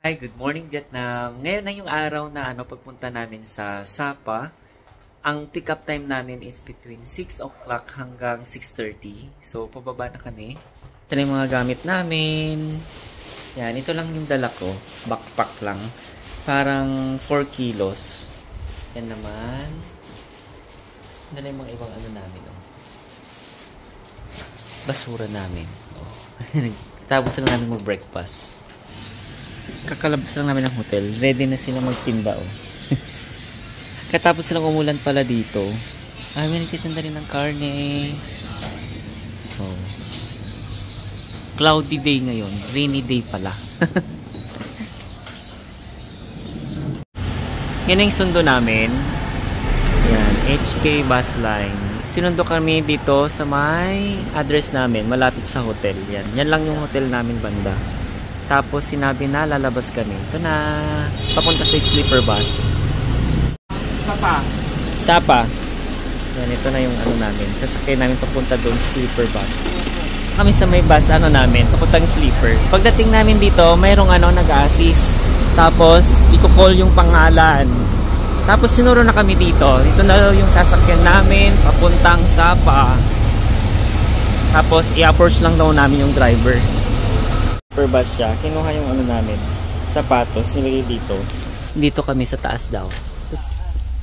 Hi, good morning Vietnam. Ngayon na yung araw na pagpunta namin sa Sapa. Ang pick-up time namin is between 6 o'clock hanggang 6:30. So, pababa na kami. Ito na yung mga gamit namin. Yan, ito lang yung dala ko. Backpack lang. Parang 4 kilos. Yan naman. Dala yung mga ibang namin. Oh. Basura namin. Oh. Tapos lang namin mag-breakfast. Kakalabas lang namin ng hotel. Ready na sila magtimba, oh. Katapos silang umulan pala dito. May nagtitinda rin ng karne. Oh. Cloudy day ngayon. Rainy day pala. Yan yung sundo namin. Yan, HK bus line. Sinundo kami dito sa may address namin. Malapit sa hotel. Yan lang yung hotel namin banda. Tapos sinabi na lalabas kami. Ito na. Papunta sa sleeper bus. Sapa. Yan, ito na yung namin. Sasakyan namin papunta doon sleeper bus. Kami sa may bus namin, papuntang sleeper. Pagdating namin dito, mayroong nag-assist. Tapos i-call yung pangalan. Tapos sinuro na kami dito. Ito na yung sasakyan namin papuntang Sapa. Tapos i-approach lang daw namin yung driver. Per bus siya. Kinuha yung namin. Sapatos. Nilagay dito. Dito kami sa taas daw.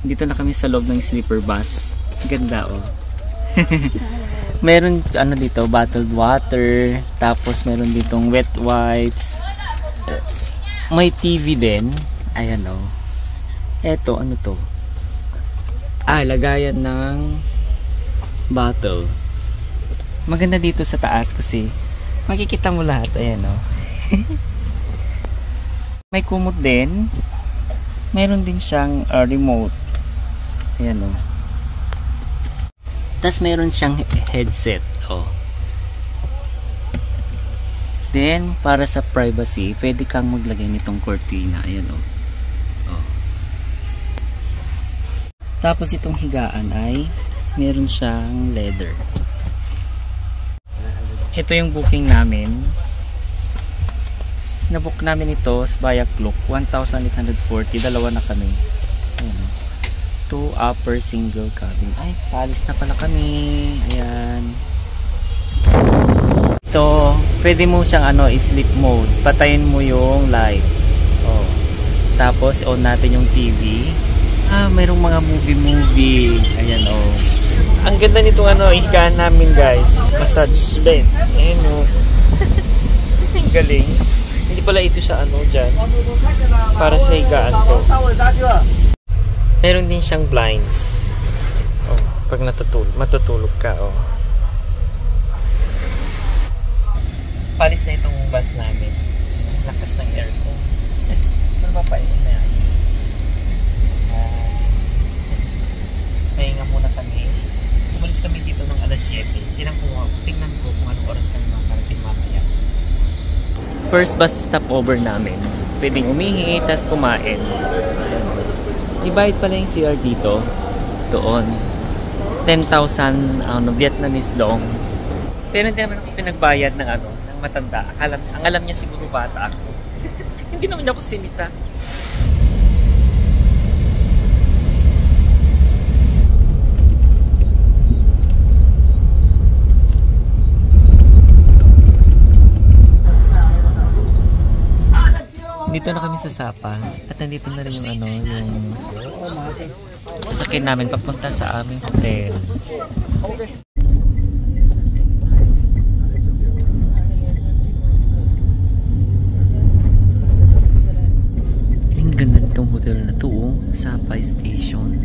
Dito na kami sa loob ng sleeper bus. Ganda, oh. Meron dito, bottled water. Tapos meron ditong wet wipes. May TV din. Ayan, oh. Eto, ano to? Lagayan ng bottle. Maganda dito sa taas kasi makikita mo lahat. Ayan, oh. May kumot din. Meron din siyang remote. Ayan, oh. Tapos meron siyang headset. Oh. Then, para sa privacy, pwede kang maglagay nitong cortina. Ayan, oh. Oh. Tapos itong higaan ay meron siyang leather. Ito yung booking namin. Nabook namin ito sa via Klook. 1,840. Dalawa na kami. Ayan. 2 upper single cabin. Ay, paalis na pala kami. Ayan. Ito, pwede mo siyang sleep mode. Patayin mo yung light. Oh. Tapos, on natin yung TV. Mayroong mga movie. Ayan, oh. Ang ganda nitong higaan namin, guys. Massage bed. Ayan, oh. Galing. Hindi pala ito siya dyan. Para sa higaan ko. Meron din siyang blinds. Oh, pag matutulog ka, oh. Palis na itong bus namin. Lakas ng aircon. Ano ba pa ito na yan? Pahinga muna kami. Umalis kami dito ng alas 7. Tingnan ko kung anong oras kami makarating mamaya. First bus stopover namin. Pwedeng umihi, tas kumain. Ibayad pala yung CR dito. Doon. 10,000 Vietnamese dong. Pero hindi naman ako pinagbayad ng ng matanda. Ang alam niya siguro bata ako. Hindi naman ako sinita. Dito na kami sa Sapa at nandito na rin yung yung sasakyan namin papunta sa aming hotel. Ang ganda nitong hotel na to, oh. Sapa Station.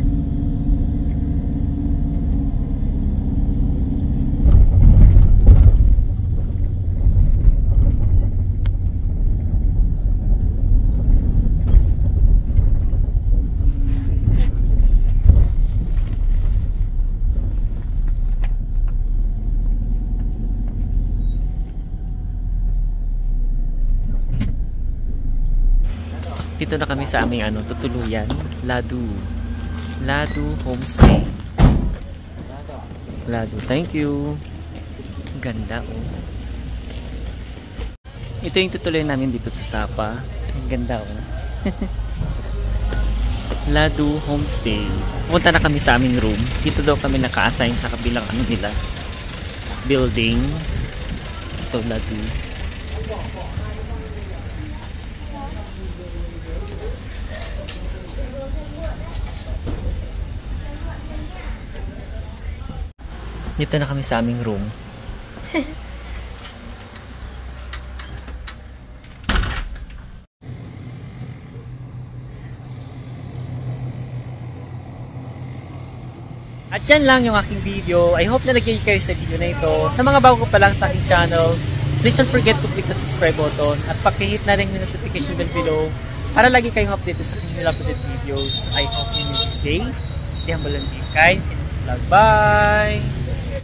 Dito na kami sa aming tutuluyan. Ladu Homestay. Ladu, thank you. Ganda, oh. Ito yung tutuloy namin dito sa Sapa. Ang ganda oh. Ladu Homestay. Pupunta na kami sa aming room. Dito daw kami naka-assign sa kabilang ano nila, building. Ito Ladu. Dito na kami sa aming room. At yan lang yung aking video. I hope na nag-enjoy kayo sa video na ito. Sa mga bago pa lang sa aking channel, please don't forget to click the subscribe button at pakihit na rin yung notification bell below para lagi kayong updated sa aking nila updated videos. I hope you enjoy this day. Stay humble and be kind. See you next vlog. Bye!